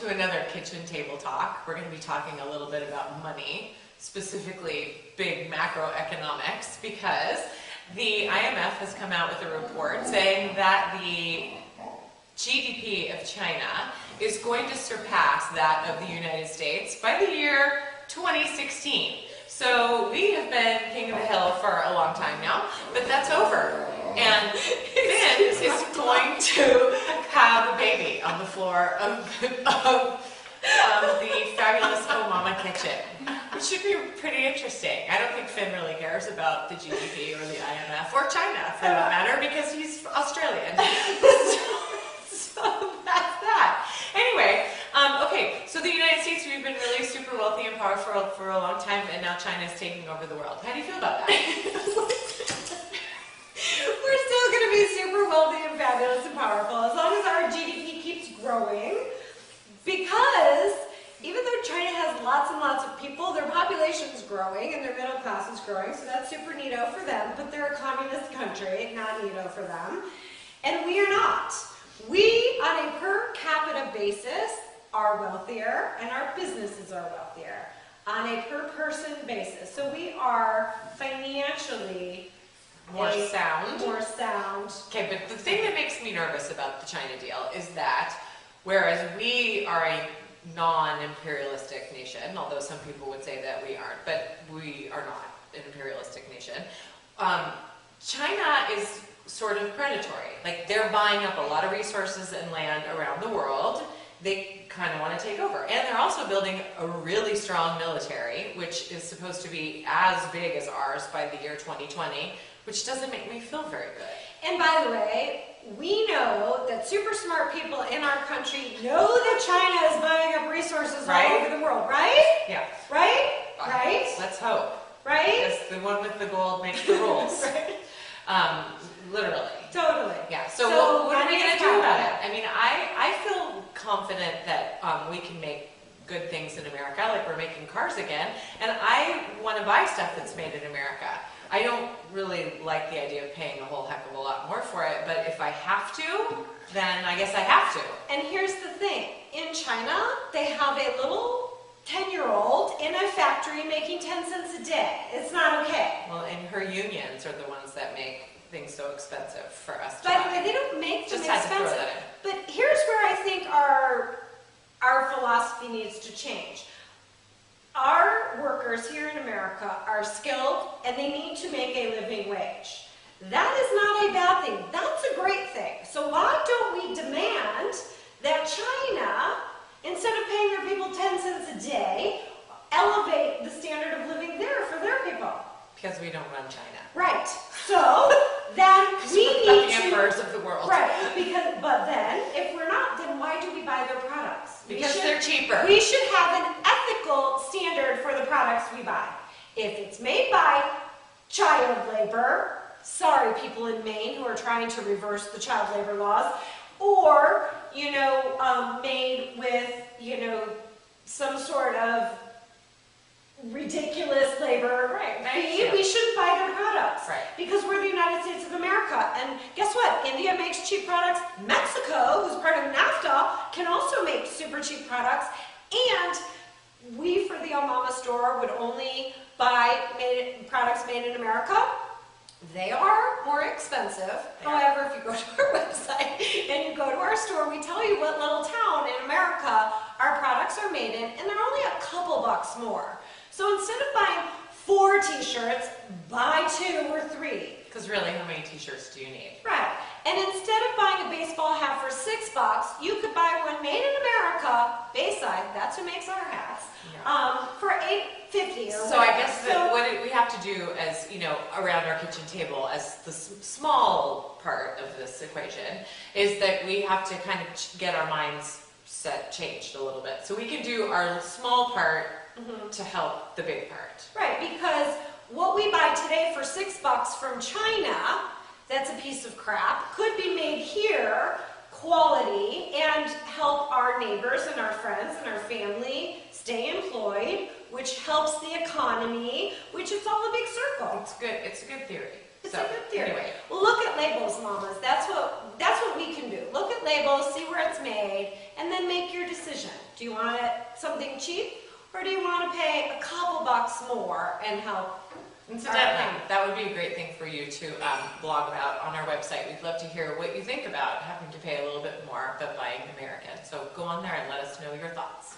to another kitchen table talk. We're going to be talking a little bit about money, specifically big macroeconomics, because the IMF has come out with a report saying that the GDP of China is going to surpass that of the United States by the year 2016. So we have been king of the hill for a long time now, but that's over. And Finn is going to have a baby on the floor of the fabulous Mama kitchen, which should be pretty interesting. I don't think Finn really cares about the GDP or the IMF or China for that matter, because he's Australian. So that's that. Anyway, okay, so the United States, we've been really super wealthy and powerful for a long time, and now China is taking over the world. How do you feel about that? We're still going to be super wealthy and fabulous and powerful as long as our GDP keeps growing, because even though China has lots and lots of people, their population is growing and their middle class is growing, so that's super neato for them, but they're a communist country, not neato for them, and we are not. We, on a per capita basis, are wealthier, and our businesses are wealthier on a per person basis. So we are financially more sound. More sound. Okay, but the thing that makes me nervous about the China deal is that whereas we are a non-imperialistic nation, although some people would say that we aren't, but we are not an imperialistic nation, China is sort of predatory. Like, they're buying up a lot of resources and land around the world. They kind of want to take over. And they're also building a really strong military, which is supposed to be as big as ours by the year 2020, which doesn't make me feel very good. And by the way, we know that super smart people in our country know that China is buying up resources all over the world, right? Yeah. Right? Right? Let's hope. Right? Because the one with the gold makes the rules. Right. Literally. Totally. Yeah. So what are we going to do about it? I mean, I feel confident that we can make good things in America, like we're making cars again, and I want to buy stuff that's made in America. I don't really like the idea of paying a whole heck of a lot more for it, but if I have to, then I guess I have to. And here's the thing. In China, they have a little 10-year-old in a factory making 10 cents a day. It's not okay. Well, and her unions are the ones that make things so expensive for us to By buy. the way, they don't make them Just had to throw expensive. that in. But here's where I think our philosophy needs to change. Our workers here in America are skilled and they need to make a living wage. That is not a bad thing. That's a great thing. So why don't we demand that China, instead of paying their people 10 cents a day, elevate the standard of living there for their people? Because we don't run China. Right. So then we need to. The emperors of the world. Right. But then, if we're not, then why do we buy their products? Because they're cheaper. We should have an ethical standard for the products we buy. If it's made by child labor, sorry people in Maine who are trying to reverse the child labor laws, or made with some sort of ridiculous labor fee, we shouldn't buy their products. Right. Because we're the United States of America. And guess what? India makes cheap products. Mexico, who's part of NAFTA, can also make super cheap products. And we, for the Mama store, would only buy products made in America. They are more expensive. However, if you go to our website and you go to our store, we tell you what little town in America our products are made in, and they're only a couple bucks more. So instead of buying 4 t-shirts, buy 2 or 3. Because really, how many t-shirts do you need? Right. And instead of buying a baseball hat for $6, you could buy one made in America, Bayside, that's who makes our hats, for $8.50. So I guess that what we have to do as, around our kitchen table as the small part of this equation is that we have to kind of get our minds changed a little bit. So we can do our small part to help the big part. Right, because what we buy today for $6 from China, that's a piece of crap, could be made here, quality, and help our neighbors and our friends and our family stay employed, which helps the economy, which is all a big circle. It's good. It's a good theory. It's a good theory. Anyway. Well, look at labels, mamas. That's what we can do. Look at labels, see where it's made, and then make your decision. Do you want it something cheap, or do you want to pay a couple bucks more and help? Incidentally, that would be a great thing for you to blog about on our website. We'd love to hear what you think about having to pay a little bit more but buying American. So go on there and let us know your thoughts.